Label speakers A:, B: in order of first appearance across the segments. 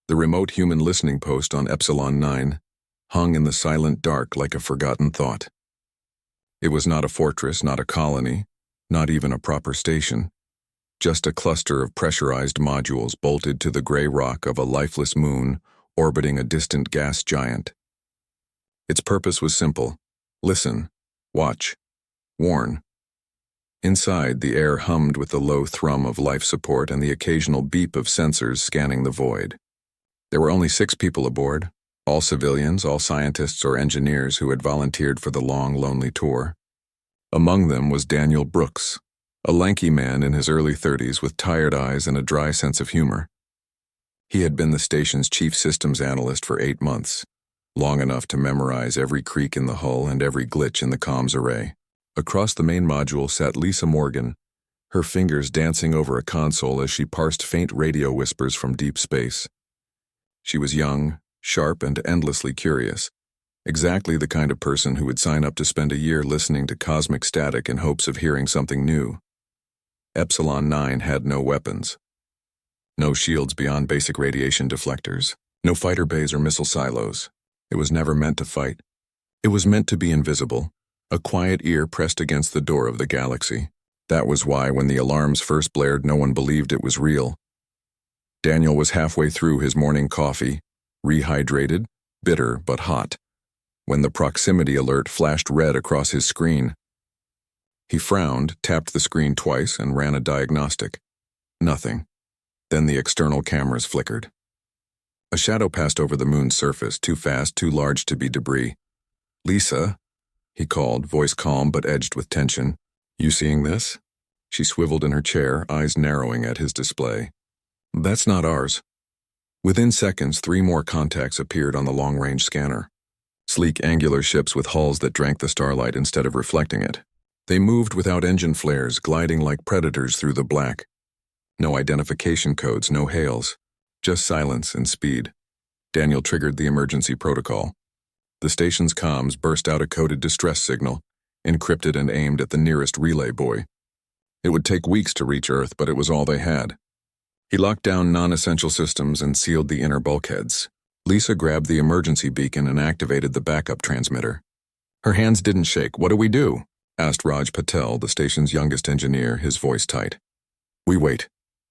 A: The remote human listening post on Epsilon 9 hung in the silent dark like a forgotten thought. It was not a fortress, not a colony, not even a proper station, just a cluster of pressurized modules bolted to the gray rock of a lifeless moon orbiting a distant gas giant. Its purpose was simple: listen, watch, warn. Inside, the air hummed with the low thrum of life support and the occasional beep of sensors scanning the void. There were only 6 people aboard, all civilians, all scientists or engineers who had volunteered for the long, lonely tour. Among them was Daniel Brooks, a lanky man in his early 30s with tired eyes and a dry sense of humor. He had been the station's chief systems analyst for 8 months, long enough to memorize every creak in the hull and every glitch in the comms array. Across the main module sat Lisa Morgan, her fingers dancing over a console as she parsed faint radio whispers from deep space. She was young, sharp, and endlessly curious, exactly the kind of person who would sign up to spend a year listening to cosmic static in hopes of hearing something new. Epsilon 9 had no weapons. No shields beyond basic radiation deflectors, no fighter bays or missile silos. It was never meant to fight. It was meant to be invisible, a quiet ear pressed against the door of the galaxy. That was why, when the alarms first blared, no one believed it was real. Daniel was halfway through his morning coffee, rehydrated, bitter but hot, when the proximity alert flashed red across his screen. He frowned, tapped the screen twice, and ran a diagnostic. Nothing. Then the external cameras flickered. A shadow passed over the moon's surface, too fast, too large to be debris. "Lisa," he called, voice calm but edged with tension. "You seeing this?" She swiveled in her chair, eyes narrowing at his display. "That's not ours." Within seconds, 3 more contacts appeared on the long-range scanner. Sleek, angular ships with hulls that drank the starlight instead of reflecting it. They moved without engine flares, gliding like predators through the black. No identification codes, no hails, just silence and speed. Daniel triggered the emergency protocol. The station's comms burst out a coded distress signal, encrypted and aimed at the nearest relay buoy. It would take weeks to reach Earth, but it was all they had. He locked down non-essential systems and sealed the inner bulkheads. Lisa grabbed the emergency beacon and activated the backup transmitter. Her hands didn't shake. "What do we do?" asked Raj Patel, the station's youngest engineer, his voice tight. "We wait,"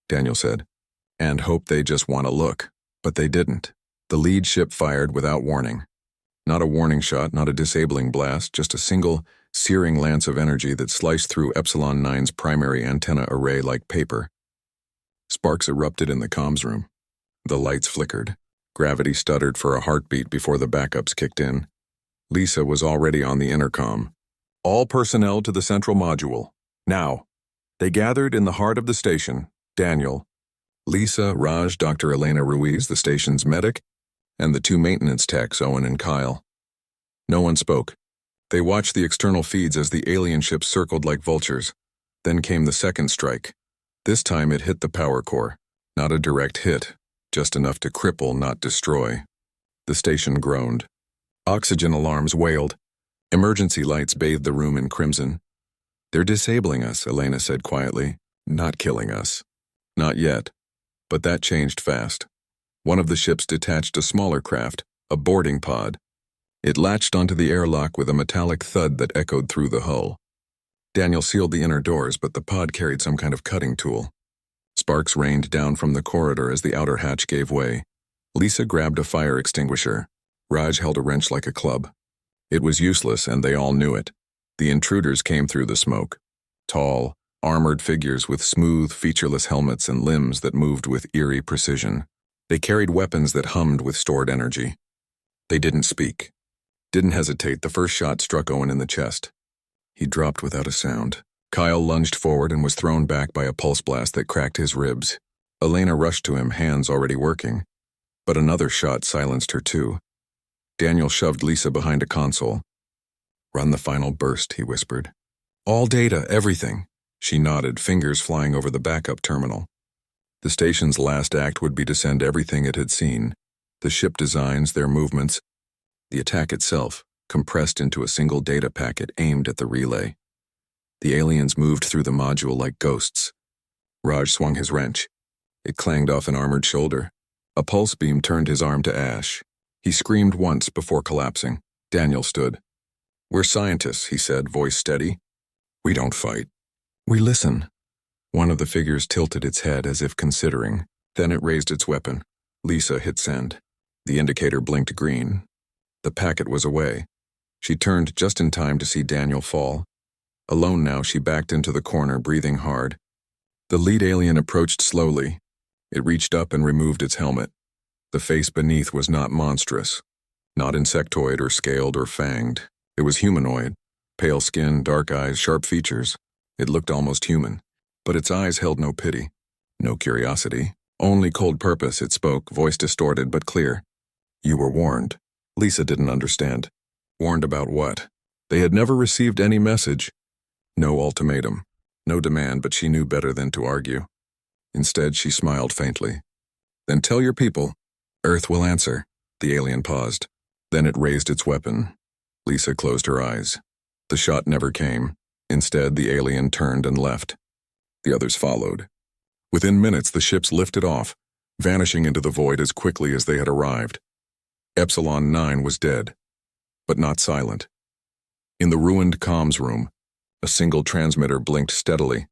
A: Daniel said, "and hope they just want to look." But they didn't. The lead ship fired without warning. Not a warning shot, not a disabling blast, just a single, searing lance of energy that sliced through Epsilon 9's primary antenna array like paper. Sparks erupted in the comms room. The lights flickered. Gravity stuttered for a heartbeat before the backups kicked in. Lisa was already on the intercom. "All personnel to the central module. Now." They gathered in the heart of the station: Daniel, Lisa, Raj, Dr. Elena Ruiz, the station's medic, and the 2 maintenance techs, Owen and Kyle. No one spoke. They watched the external feeds as the alien ships circled like vultures. Then came the second strike. This time it hit the power core. Not a direct hit, just enough to cripple, not destroy. The station groaned. Oxygen alarms wailed. Emergency lights bathed the room in crimson. "They're disabling us," Elena said quietly. "Not killing us." Not yet. But that changed fast. One of the ships detached a smaller craft, a boarding pod. It latched onto the airlock with a metallic thud that echoed through the hull. Daniel sealed the inner doors, but the pod carried some kind of cutting tool. Sparks rained down from the corridor as the outer hatch gave way. Lisa grabbed a fire extinguisher. Raj held a wrench like a club. It was useless, and they all knew it. The intruders came through the smoke. Tall, armored figures with smooth, featureless helmets and limbs that moved with eerie precision. They carried weapons that hummed with stored energy. They didn't speak. Didn't hesitate. The first shot struck Owen in the chest. He dropped without a sound. Kyle lunged forward and was thrown back by a pulse blast that cracked his ribs. Elena rushed to him, hands already working. But another shot silenced her too. Daniel shoved Lisa behind a console. "Run the final burst," he whispered. "All data, everything." She nodded, fingers flying over the backup terminal. The station's last act would be to send everything it had seen. The ship designs, their movements, the attack itself, compressed into a single data packet aimed at the relay. The aliens moved through the module like ghosts. Raj swung his wrench. It clanged off an armored shoulder. A pulse beam turned his arm to ash. He screamed once before collapsing. Daniel stood. "We're scientists," he said, voice steady. "We don't fight. We listen." One of the figures tilted its head as if considering. Then it raised its weapon. Lisa hit send. The indicator blinked green. The packet was away. She turned just in time to see Daniel fall. Alone now, she backed into the corner, breathing hard. The lead alien approached slowly. It reached up and removed its helmet. The face beneath was not monstrous. Not insectoid or scaled or fanged. It was humanoid. Pale skin, dark eyes, sharp features. It looked almost human. But its eyes held no pity. No curiosity. Only cold purpose. It spoke, voice distorted but clear. "You were warned." Lisa didn't understand. Warned about what? They had never received any message. No ultimatum. No demand, but she knew better than to argue. Instead, she smiled faintly. "Then tell your people. Earth will answer." The alien paused. Then it raised its weapon. Lisa closed her eyes. The shot never came. Instead, the alien turned and left. The others followed. Within minutes, the ships lifted off, vanishing into the void as quickly as they had arrived. Epsilon 9 was dead, but not silent. In the ruined comms room, a single transmitter blinked steadily,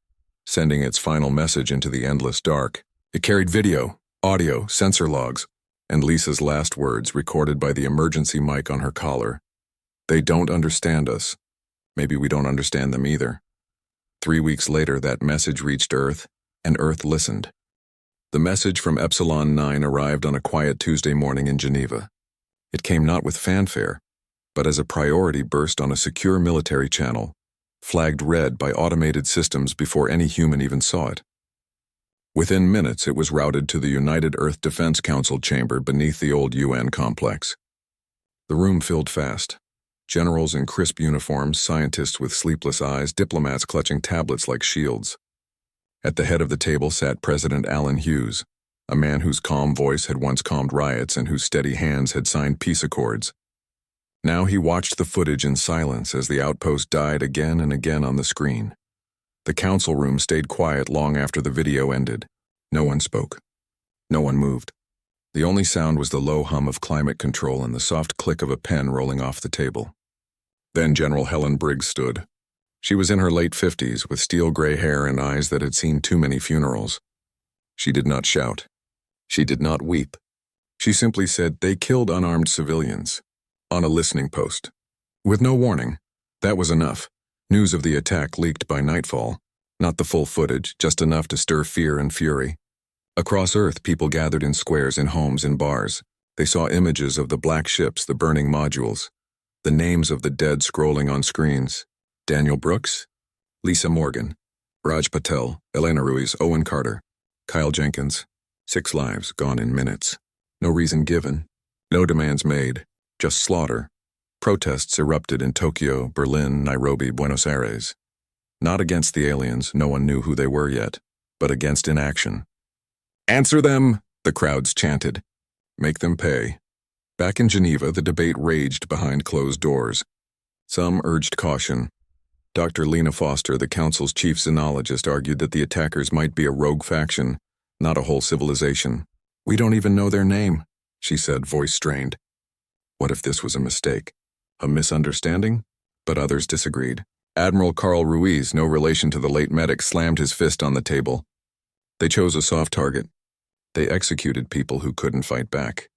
A: sending its final message into the endless dark. It carried video, audio, sensor logs, and Lisa's last words recorded by the emergency mic on her collar. "They don't understand us. Maybe we don't understand them either." 3 weeks later, that message reached Earth, and Earth listened. The message from Epsilon 9 arrived on a quiet Tuesday morning in Geneva. It came not with fanfare, but as a priority burst on a secure military channel, flagged red by automated systems before any human even saw it. Within minutes, it was routed to the United Earth Defense Council chamber beneath the old UN complex. The room filled fast. Generals in crisp uniforms, scientists with sleepless eyes, diplomats clutching tablets like shields. At the head of the table sat President Alan Hughes, a man whose calm voice had once calmed riots and whose steady hands had signed peace accords. Now he watched the footage in silence as the outpost died again and again on the screen. The council room stayed quiet long after the video ended. No one spoke. No one moved. The only sound was the low hum of climate control and the soft click of a pen rolling off the table. Then General Helen Briggs stood. She was in her late 50s, with steel gray hair and eyes that had seen too many funerals. She did not shout. She did not weep. She simply said, "They killed unarmed civilians," on a listening post. With no warning. That was enough. News of the attack leaked by nightfall. Not the full footage, just enough to stir fear and fury. Across Earth, people gathered in squares, in homes, in bars. They saw images of the black ships, the burning modules, the names of the dead scrolling on screens. Daniel Brooks, Lisa Morgan, Raj Patel, Elena Ruiz, Owen Carter, Kyle Jenkins. 6 lives gone in minutes. No reason given. No demands made. Just slaughter. Protests erupted in Tokyo, Berlin, Nairobi, Buenos Aires. Not against the aliens, no one knew who they were yet, but against inaction. "Answer them!" the crowds chanted. "Make them pay." Back in Geneva, the debate raged behind closed doors. Some urged caution. Dr. Lena Foster, the council's chief xenologist, argued that the attackers might be a rogue faction, not a whole civilization. "We don't even know their name," she said, voice strained. What if this was a mistake? A misunderstanding? But others disagreed. Admiral Carl Ruiz, no relation to the late medic, slammed his fist on the table. They chose a soft target. They executed people who couldn't fight back.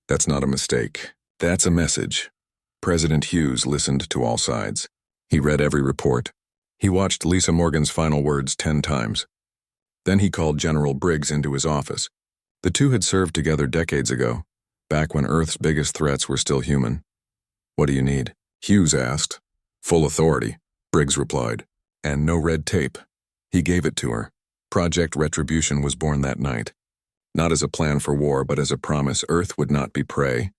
A: That's not a mistake. That's a message. President Hughes listened to all sides. He read every report. He watched Lisa Morgan's final words 10 times. Then he called General Briggs into his office. The two had served together decades ago, back when Earth's biggest threats were still human. "What do you need?" Hughes asked. "Full authority," Briggs replied. "And no red tape." He gave it to her. Project Retribution was born that night. Not as a plan for war, but as a promise Earth would not be prey.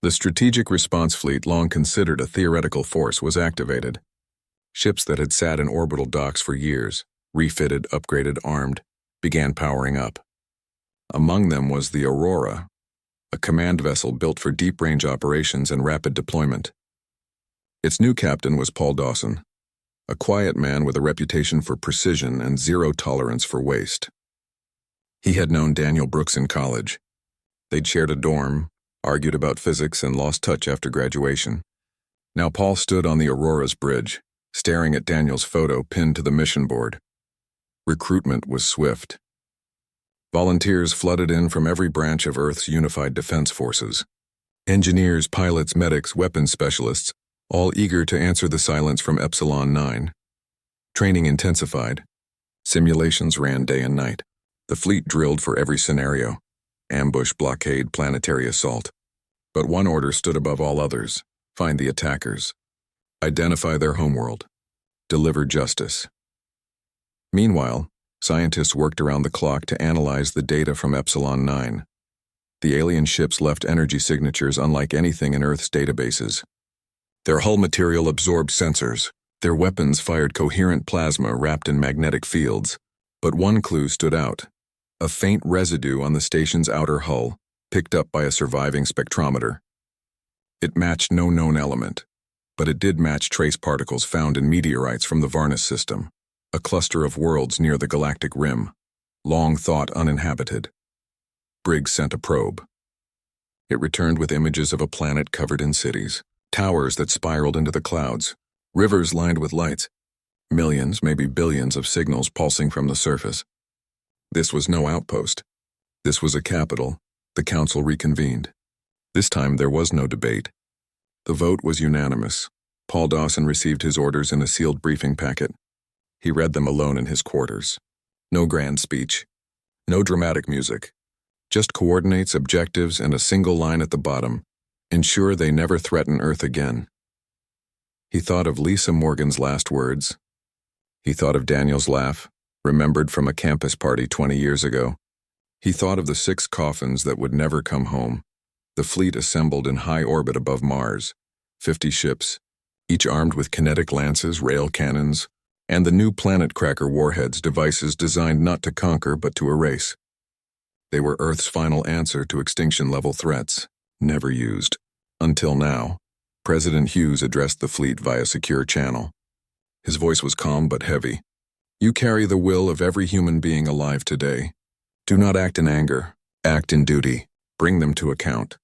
A: The Strategic Response Fleet, long considered a theoretical force, was activated. Ships that had sat in orbital docks for years, refitted, upgraded, armed, began powering up. Among them was the Aurora, a command vessel built for deep-range operations and rapid deployment. Its new captain was Paul Dawson, a quiet man with a reputation for precision and zero tolerance for waste. He had known Daniel Brooks in college. They'd shared a dorm, argued about physics, and lost touch after graduation. Now Paul stood on the Aurora's bridge, staring at Daniel's photo pinned to the mission board. Recruitment was swift. Volunteers flooded in from every branch of Earth's unified defense forces. Engineers, pilots, medics, weapons specialists, all eager to answer the silence from Epsilon 9. Training intensified. Simulations ran day and night. The fleet drilled for every scenario: ambush, blockade, planetary assault. But one order stood above all others: find the attackers. Identify their homeworld. Deliver justice. Meanwhile, scientists worked around the clock to analyze the data from Epsilon 9. The alien ships left energy signatures unlike anything in Earth's databases. Their hull material absorbed sensors. Their weapons fired coherent plasma wrapped in magnetic fields. But one clue stood out: a faint residue on the station's outer hull, picked up by a surviving spectrometer. It matched no known element, but it did match trace particles found in meteorites from the Varnus system, a cluster of worlds near the galactic rim, long thought uninhabited. Briggs sent a probe. It returned with images of a planet covered in cities, towers that spiraled into the clouds, rivers lined with lights, millions, maybe billions of signals pulsing from the surface. This was no outpost. This was a capital. The council reconvened. This time there was no debate. The vote was unanimous. Paul Dawson received his orders in a sealed briefing packet. He read them alone in his quarters. No grand speech. No dramatic music. Just coordinates, objectives, and a single line at the bottom: ensure they never threaten Earth again. He thought of Lisa Morgan's last words. He thought of Daniel's laugh, remembered from a campus party 20 years ago. He thought of the 6 coffins that would never come home, the fleet assembled in high orbit above Mars, 50 ships, each armed with kinetic lances, rail cannons, and the new planet cracker warheads, devices designed not to conquer but to erase. They were Earth's final answer to extinction-level threats, never used. Until now. President Hughes addressed the fleet via secure channel. His voice was calm but heavy. You carry the will of every human being alive today. Do not act in anger. Act in duty. Bring them to account.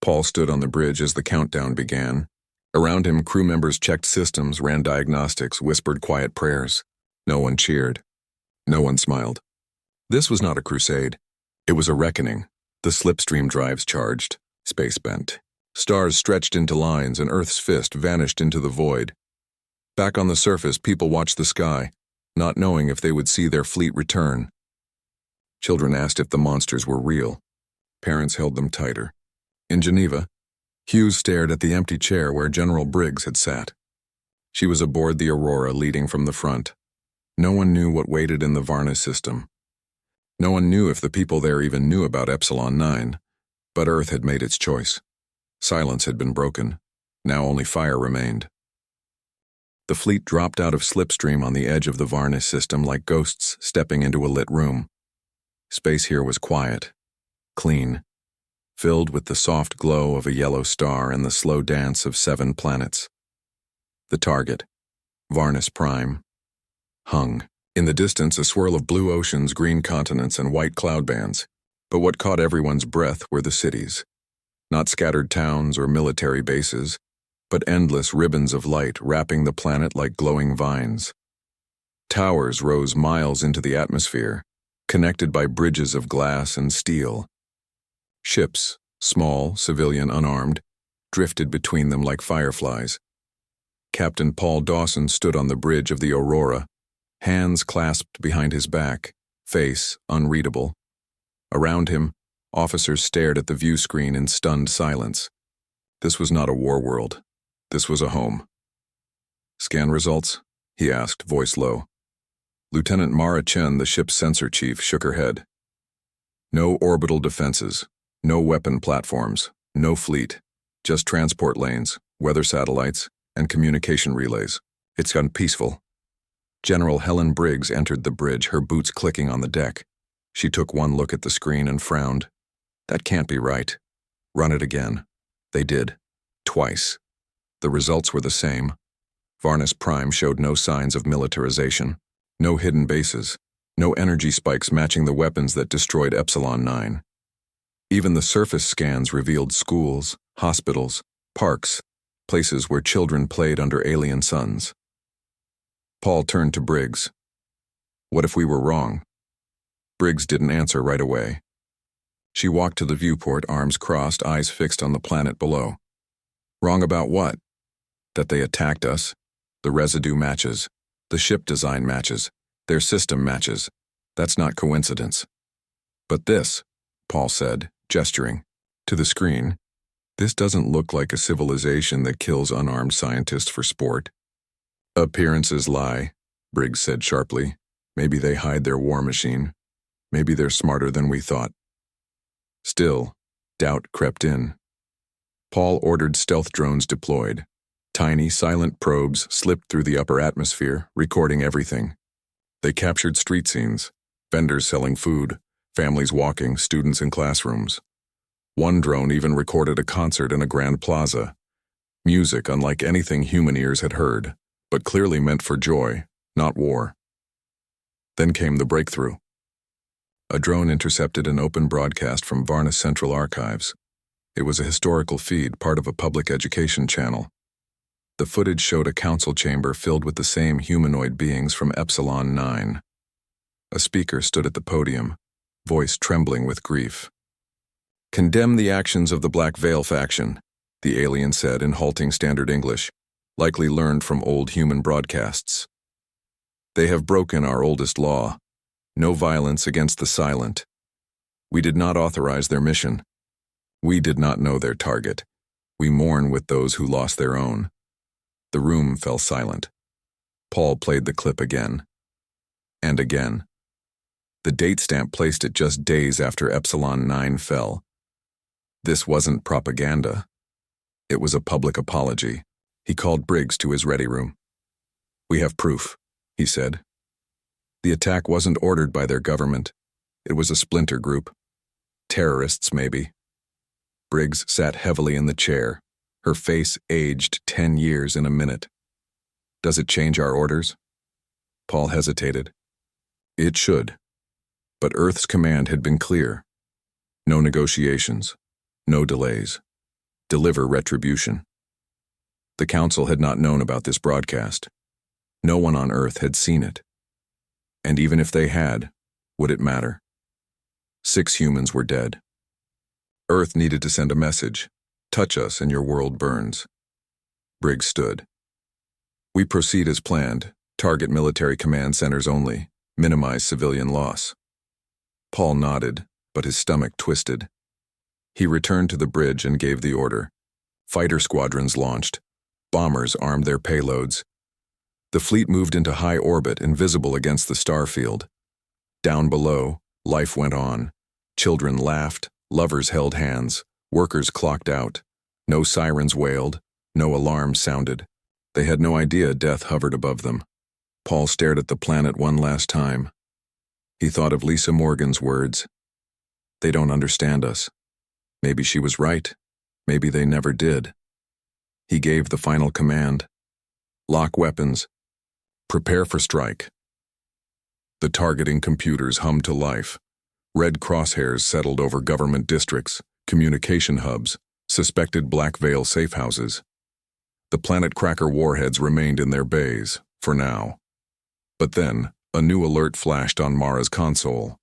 A: Paul stood on the bridge as the countdown began. Around him, crew members checked systems, ran diagnostics, whispered quiet prayers. No one cheered. No one smiled. This was not a crusade. It was a reckoning. The slipstream drives charged. Space bent. Stars stretched into lines, and Earth's fist vanished into the void. Back on the surface, people watched the sky, not knowing if they would see their fleet return. Children asked if the monsters were real. Parents held them tighter. In Geneva, Hughes stared at the empty chair where General Briggs had sat. She was aboard the Aurora, leading from the front. No one knew what waited in the Varnus system. No one knew if the people there even knew about Epsilon 9, but Earth had made its choice. Silence had been broken. Now only fire remained. The fleet dropped out of slipstream on the edge of the Varnus system like ghosts stepping into a lit room. Space here was quiet, clean, filled with the soft glow of a yellow star and the slow dance of 7 planets. The target, Varnus Prime, hung. In the distance, a swirl of blue oceans, green continents, and white cloud bands. But what caught everyone's breath were the cities. Not scattered towns or military bases, but endless ribbons of light wrapping the planet like glowing vines. Towers rose miles into the atmosphere, connected by bridges of glass and steel. Ships, small, civilian, unarmed, drifted between them like fireflies. Captain Paul Dawson stood on the bridge of the Aurora, hands clasped behind his back, face unreadable. Around him, officers stared at the view screen in stunned silence. This was not a war world. This was a home. Scan results? He asked, voice low. Lieutenant Mara Chen, the ship's sensor chief, shook her head. No orbital defenses, no weapon platforms, no fleet, just transport lanes, weather satellites, and communication relays. It's gone peaceful. General Helen Briggs entered the bridge, her boots clicking on the deck. She took one look at the screen and frowned. That can't be right. Run it again. They did. Twice. The results were the same. Varnus Prime showed no signs of militarization, no hidden bases, no energy spikes matching the weapons that destroyed Epsilon 9. Even the surface scans revealed schools, hospitals, parks, places where children played under alien suns. Paul turned to Briggs. What if we were wrong? Briggs didn't answer right away. She walked to the viewport, arms crossed, eyes fixed on the planet below. Wrong about what? That they attacked us? The residue matches. The ship design matches. Their system matches. That's not coincidence. But this, Paul said, gesturing to the screen, this doesn't look like a civilization that kills unarmed scientists for sport. Appearances lie, Briggs said sharply. Maybe they hide their war machine. Maybe they're smarter than we thought. Still, doubt crept in. Paul ordered stealth drones deployed. Tiny, silent probes slipped through the upper atmosphere, recording everything. They captured street scenes, vendors selling food, families walking, students in classrooms. One drone even recorded a concert in a grand plaza. Music unlike anything human ears had heard, but clearly meant for joy, not war. Then came the breakthrough. A drone intercepted an open broadcast from Varna Central Archives. It was a historical feed, part of a public education channel. The footage showed a council chamber filled with the same humanoid beings from Epsilon 9. A speaker stood at the podium, voice trembling with grief. "Condemn the actions of the Black Veil faction," the alien said in halting standard English, likely learned from old human broadcasts. "They have broken our oldest law. No violence against the silent. We did not authorize their mission. We did not know their target. We mourn with those who lost their own." The room fell silent. Paul played the clip again. And again. The date stamp placed it just days after Epsilon 9 fell. This wasn't propaganda. It was a public apology. He called Briggs to his ready room. "We have proof," he said. The attack wasn't ordered by their government. It was a splinter group. Terrorists, maybe. Briggs sat heavily in the chair, her face aged 10 years in a minute. "Does it change our orders?" Paul hesitated. It should. But Earth's command had been clear. No negotiations. No delays. Deliver retribution. The Council had not known about this broadcast. No one on Earth had seen it. And even if they had, would it matter? 6 humans were dead. Earth needed to send a message. Touch us and your world burns. Briggs stood. "We proceed as planned. Target military command centers only. Minimize civilian loss." Paul nodded, but his stomach twisted. He returned to the bridge and gave the order. Fighter squadrons launched. Bombers armed their payloads. The fleet moved into high orbit, invisible against the star field. Down below, life went on. Children laughed, lovers held hands, workers clocked out. No sirens wailed, no alarms sounded. They had no idea death hovered above them. Paul stared at the planet one last time. He thought of Lisa Morgan's words. "They don't understand us." Maybe she was right. Maybe they never did. He gave the final command. "Lock weapons. Prepare for strike." The targeting computers hummed to life. Red crosshairs settled over government districts, communication hubs, suspected Black Veil safe houses. The Planet Cracker warheads remained in their bays, for now. But then, a new alert flashed on Mara's console.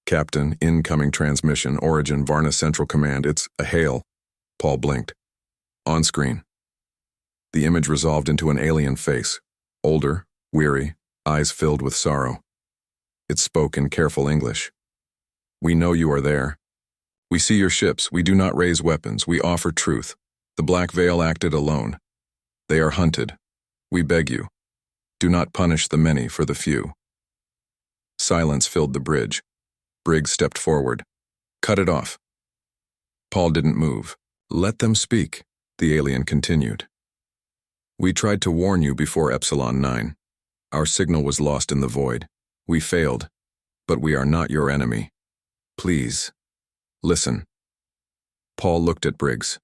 A: "Captain, incoming transmission, Origin, Varna Central Command, it's a hail." Paul blinked. On screen. The image resolved into an alien face, older, weary, eyes filled with sorrow. It spoke in careful English. "We know you are there. We see your ships. We do not raise weapons. We offer truth. The Black Veil acted alone. They are hunted. We beg you. Do not punish the many for the few." Silence filled the bridge. Briggs stepped forward. "Cut it off." Paul didn't move. "Let them speak," the alien continued. "We tried to warn you before Epsilon 9. Our signal was lost in the void. We failed, but we are not your enemy. Please, listen." Paul looked at Briggs.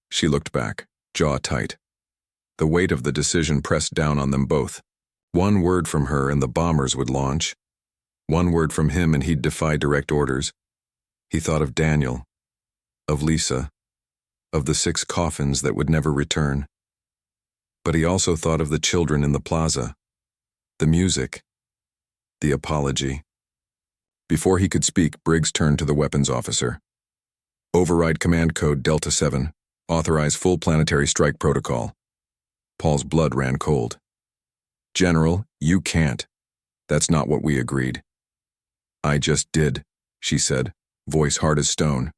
A: She looked back, jaw tight. The weight of the decision pressed down on them both. One word from her and the bombers would launch. One word from him and he'd defy direct orders. He thought of Daniel, of Lisa, of the 6 coffins that would never return. But he also thought of the children in the plaza, the music, the apology. Before he could speak, Briggs turned to the weapons officer. Override command code Delta 7. Authorize full planetary strike protocol. Paul's blood ran cold. General, you can't. That's not what we agreed. I just did, she said, voice hard as stone.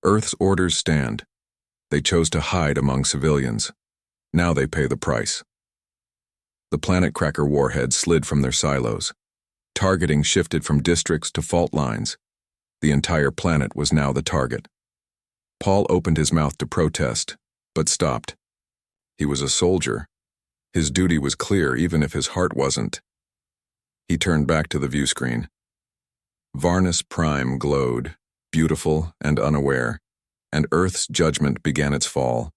A: Earth's orders stand. They chose to hide among civilians. Now they pay the price. The planet cracker warheads slid from their silos. Targeting shifted from districts to fault lines. The entire planet was now the target. Paul opened his mouth to protest, but stopped. He was a soldier. His duty was clear even if his heart wasn't. He turned back to the view screen. Varnus Prime glowed, beautiful and unaware, and Earth's judgment began its fall.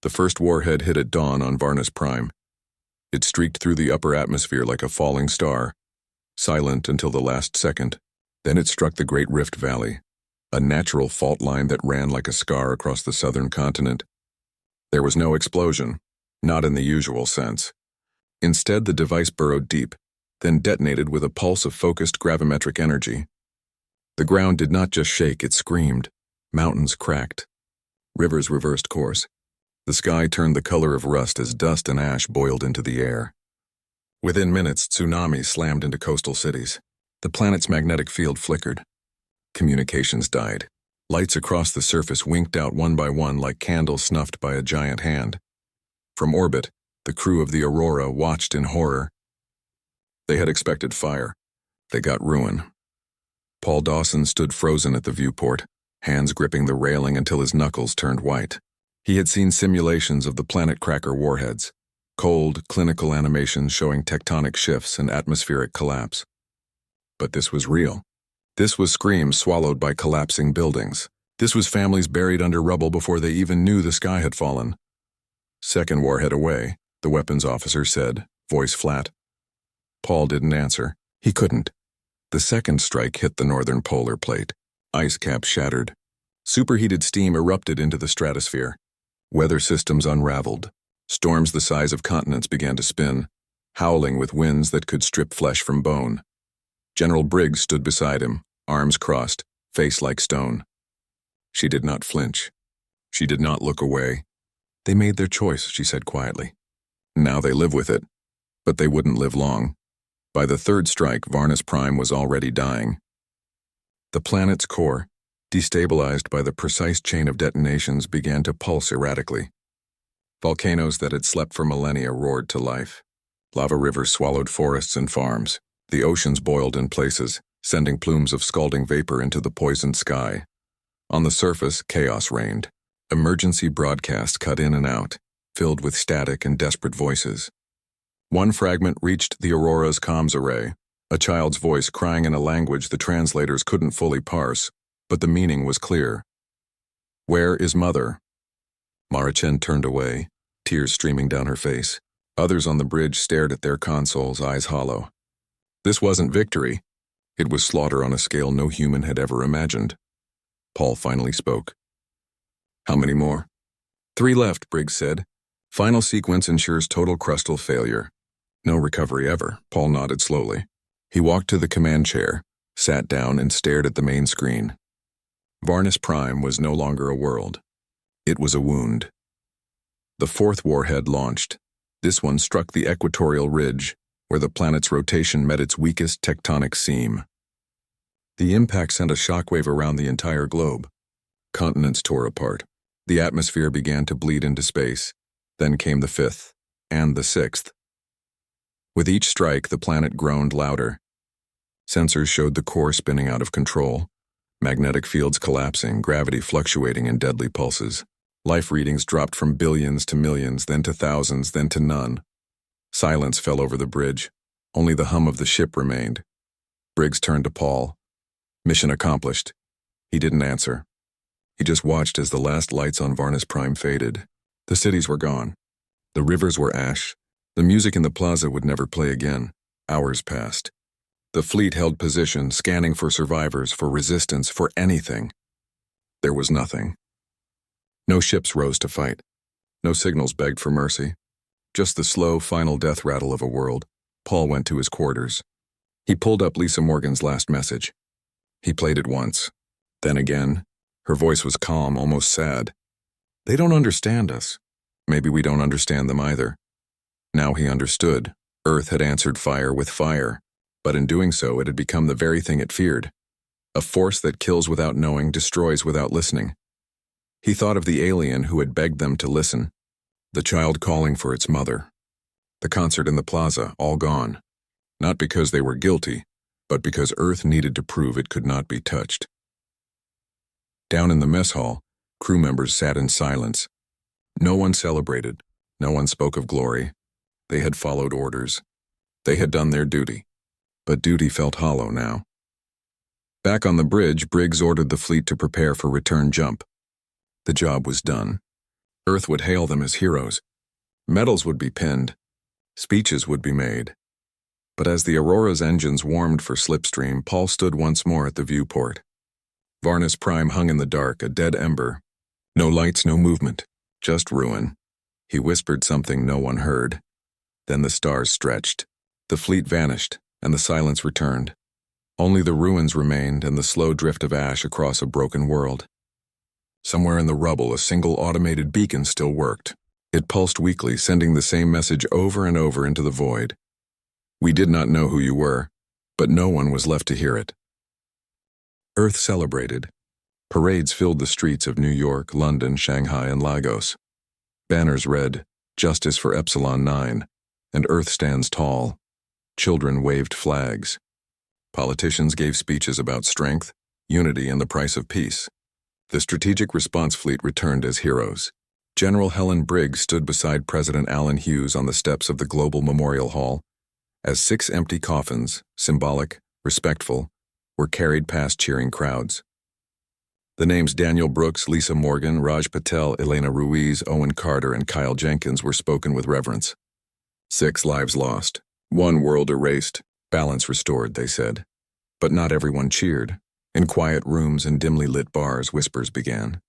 A: The first warhead hit at dawn on Varnus Prime. It streaked through the upper atmosphere like a falling star, silent until the last second. Then it struck the Great Rift Valley, a natural fault line that ran like a scar across the southern continent. There was no explosion, not in the usual sense. Instead, the device burrowed deep, then detonated with a pulse of focused gravimetric energy. The ground did not just shake, it screamed. Mountains cracked. Rivers reversed course. The sky turned the color of rust as dust and ash boiled into the air. Within minutes, tsunamis slammed into coastal cities. The planet's magnetic field flickered. Communications died. Lights across the surface winked out one by one like candles snuffed by a giant hand. From orbit, the crew of the Aurora watched in horror. They had expected fire. They got ruin. Paul Dawson stood frozen at the viewport, hands gripping the railing until his knuckles turned white. He had seen simulations of the planet cracker warheads, cold, clinical animations showing tectonic shifts and atmospheric collapse. But this was real. This was screams swallowed by collapsing buildings. This was families buried under rubble before they even knew the sky had fallen. Second warhead away, the weapons officer said, voice flat. Paul didn't answer. He couldn't. The second strike hit the northern polar plate. Ice caps shattered. Superheated steam erupted into the stratosphere. Weather systems unraveled. Storms the size of continents began to spin, howling with winds that could strip flesh from bone. General Briggs stood beside him, arms crossed, face like stone. She did not flinch. She did not look away. They made their choice, she said quietly. Now they live with it. But they wouldn't live long. By the third strike, Varnus Prime was already dying. The planet's core, destabilized by the precise chain of detonations, began to pulse erratically. Volcanoes that had slept for millennia roared to life. Lava rivers swallowed forests and farms. The oceans boiled in places, sending plumes of scalding vapor into the poisoned sky. On the surface, chaos reigned. Emergency broadcasts cut in and out, filled with static and desperate voices. One fragment reached the Aurora's comms array, a child's voice crying in a language the translators couldn't fully parse, but the meaning was clear. Where is Mother? Narration turned away, tears streaming down her face. Others on the bridge stared at their consoles, eyes hollow. This wasn't victory. It was slaughter on a scale no human had ever imagined. Paul finally spoke. How many more? 3 left, Briggs said. Final sequence ensures total crustal failure. No recovery ever, Paul nodded slowly. He walked to the command chair, sat down and stared at the main screen. Varnus Prime was no longer a world. It was a wound. The 4th warhead launched. This one struck the equatorial ridge, where the planet's rotation met its weakest tectonic seam. The impact sent a shockwave around the entire globe. Continents tore apart. The atmosphere began to bleed into space. Then came the 5th, and the 6th. With each strike, the planet groaned louder. Sensors showed the core spinning out of control, magnetic fields collapsing, gravity fluctuating in deadly pulses. Life readings dropped from billions to millions, then to thousands, then to none. Silence fell over the bridge. Only the hum of the ship remained. Briggs turned to Paul. Mission accomplished. He didn't answer. He just watched as the last lights on Varnus Prime faded. The cities were gone. The rivers were ash. The music in the plaza would never play again. Hours passed. The fleet held position, scanning for survivors, for resistance, for anything. There was nothing. No ships rose to fight. No signals begged for mercy. Just the slow, final death rattle of a world. Paul went to his quarters. He pulled up Lisa Morgan's last message. He played it once. Then again. Her voice was calm, almost sad. They don't understand us. Maybe we don't understand them either. Now he understood. Earth had answered fire with fire, but in doing so it had become the very thing it feared. A force that kills without knowing, destroys without listening. He thought of the alien who had begged them to listen. The child calling for its mother. The concert in the plaza, all gone. Not because they were guilty, but because Earth needed to prove it could not be touched. Down in the mess hall, crew members sat in silence. No one celebrated. No one spoke of glory. They had followed orders. They had done their duty. But duty felt hollow now. Back on the bridge, Briggs ordered the fleet to prepare for return jump. The job was done. Earth would hail them as heroes. Medals would be pinned. Speeches would be made. But as the Aurora's engines warmed for slipstream, Paul stood once more at the viewport. Varnus Prime hung in the dark, a dead ember. No lights, no movement, just ruin. He whispered something no one heard. Then the stars stretched. The fleet vanished, and the silence returned. Only the ruins remained and the slow drift of ash across a broken world. Somewhere in the rubble, a single automated beacon still worked. It pulsed weakly, sending the same message over and over into the void. We did not know who you were, but no one was left to hear it. Earth celebrated. Parades filled the streets of New York, London, Shanghai, and Lagos. Banners read, "Justice for Epsilon 9," and "Earth stands tall." Children waved flags. Politicians gave speeches about strength, unity, and the price of peace. The Strategic Response Fleet returned as heroes. General Helen Briggs stood beside President Alan Hughes on the steps of the Global Memorial Hall, as 6 empty coffins, symbolic, respectful, were carried past cheering crowds. The names Daniel Brooks, Lisa Morgan, Raj Patel, Elena Ruiz, Owen Carter, and Kyle Jenkins were spoken with reverence. 6 lives lost, 1 world erased, balance restored, they said. But not everyone cheered. In quiet rooms and dimly lit bars, whispers began.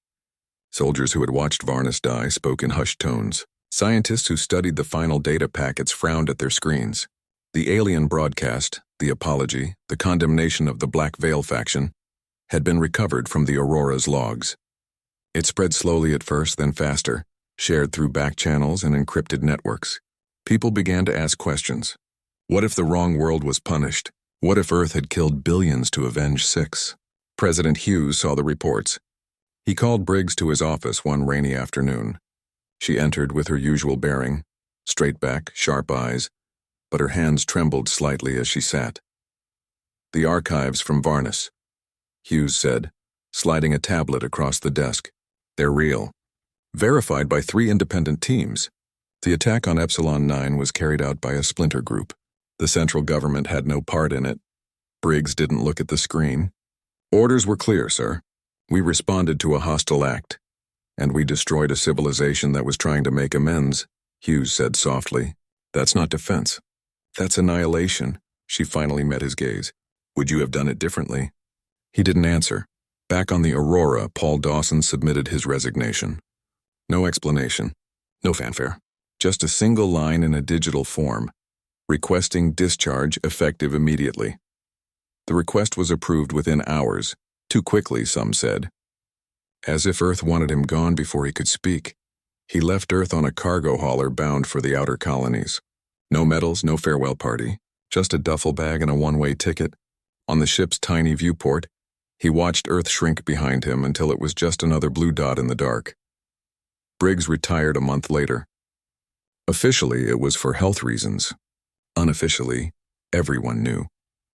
A: Soldiers who had watched Varnus die spoke in hushed tones. Scientists who studied the final data packets frowned at their screens. The alien broadcast, the apology, the condemnation of the Black Veil faction, had been recovered from the Aurora's logs. It spread slowly at first, then faster, shared through back channels and encrypted networks. People began to ask questions. What if the wrong world was punished? What if Earth had killed billions to avenge 6? President Hughes saw the reports. He called Briggs to his office one rainy afternoon. She entered with her usual bearing, straight back, sharp eyes, but her hands trembled slightly as she sat. "The archives from Varnus," Hughes said, sliding a tablet across the desk. "They're real. Verified by 3 independent teams. The attack on Epsilon 9 was carried out by a splinter group. The central government had no part in it." Briggs didn't look at the screen. "Orders were clear, sir. We responded to a hostile act, and we destroyed a civilization that was trying to make amends," Hughes said softly. "That's not defense. That's annihilation." She finally met his gaze. "Would you have done it differently?" He didn't answer. Back on the Aurora, Paul Dawson submitted his resignation. No explanation. No fanfare. Just a single line in a digital form, requesting discharge effective immediately. The request was approved within hours, too quickly, some said. As if Earth wanted him gone before he could speak. He left Earth on a cargo hauler bound for the outer colonies. No medals, no farewell party, just a duffel bag and a one-way ticket. On the ship's tiny viewport, he watched Earth shrink behind him until it was just another blue dot in the dark. Briggs retired a month later. Officially, it was for health reasons. Unofficially, everyone knew.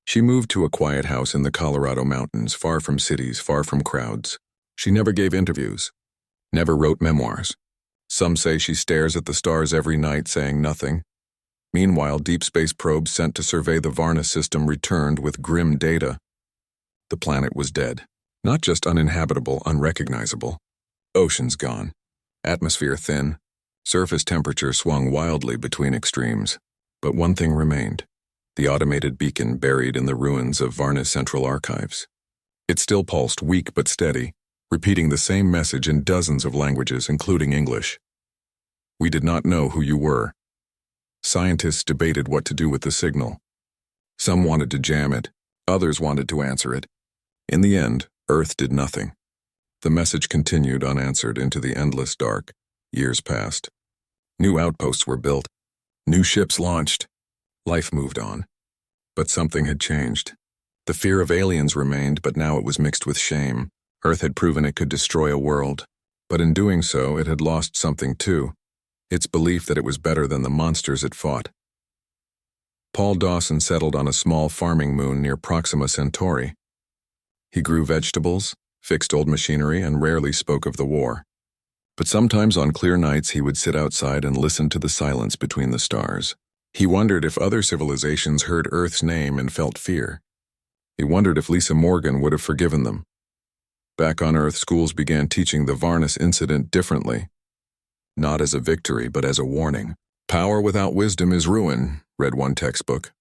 A: She moved to a quiet house in the Colorado mountains, far from cities, far from crowds. She never gave interviews, never wrote memoirs. Some say she stares at the stars every night, saying nothing. Meanwhile, deep space probes sent to survey the Varnus system returned with grim data. The planet was dead. Not just uninhabitable, unrecognizable. Oceans gone. Atmosphere thin. Surface temperature swung wildly between extremes. But one thing remained. the automated beacon buried in the ruins of Varna's central archives. It still pulsed, weak but steady, repeating the same message in dozens of languages, including English. We did not know who you were. Scientists debated what to do with the signal. Some wanted to jam it, others wanted to answer it. In the end, Earth did nothing. The message continued unanswered into the endless dark. Years passed. New outposts were built. New ships launched. Life moved on. But something had changed. The fear of aliens remained, but now it was mixed with shame. Earth had proven it could destroy a world, but in doing so, it had lost something too. Its belief that it was better than the monsters it fought. Paul Dawson settled on a small farming moon near Proxima Centauri. He grew vegetables, fixed old machinery, and rarely spoke of the war. But sometimes on clear nights he would sit outside and listen to the silence between the stars. He wondered if other civilizations heard Earth's name and felt fear. He wondered if Lisa Morgan would have forgiven them. Back on Earth, schools began teaching the Varnus incident differently. Not as a victory, but as a warning. Power without wisdom is ruin, read one textbook.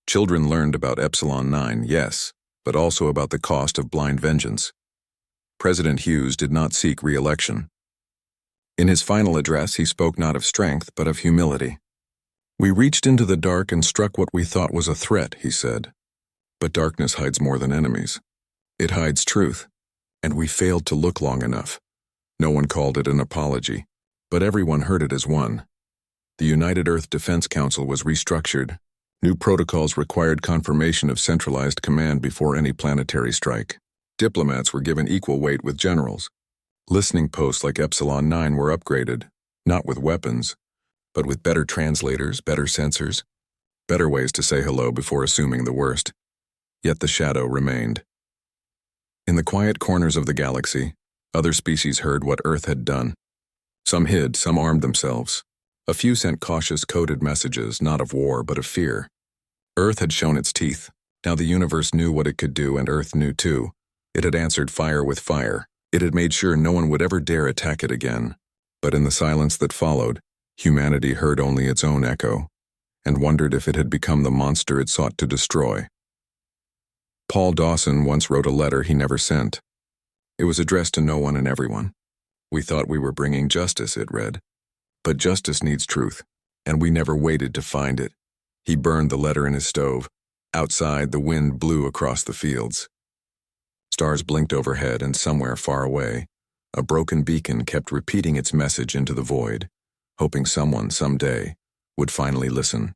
A: Children learned about Epsilon 9, yes, but also about the cost of blind vengeance. President Hughes did not seek re-election. In his final address, he spoke not of strength, but of humility. We reached into the dark and struck what we thought was a threat, he said. But darkness hides more than enemies. It hides truth, and we failed to look long enough. No one called it an apology, but everyone heard it as one. The United Earth Defense Council was restructured. New protocols required confirmation of centralized command before any planetary strike. Diplomats were given equal weight with generals. Listening posts like Epsilon 9 were upgraded, not with weapons, but with better translators, better sensors, better ways to say hello before assuming the worst. Yet the shadow remained. In the quiet corners of the galaxy, other species heard what Earth had done. Some hid, some armed themselves. A few sent cautious coded messages, not of war, but of fear. Earth had shown its teeth. Now the universe knew what it could do, and Earth knew too. It had answered fire with fire. It had made sure no one would ever dare attack it again. But in the silence that followed, humanity heard only its own echo, and wondered if it had become the monster it sought to destroy. Paul Dawson once wrote a letter he never sent. It was addressed to no one and everyone. We thought we were bringing justice, it read. But justice needs truth, and we never waited to find it. He burned the letter in his stove. Outside, the wind blew across the fields. Stars blinked overhead, and somewhere far away, a broken beacon kept repeating its message into the void, hoping someone, someday, would finally listen.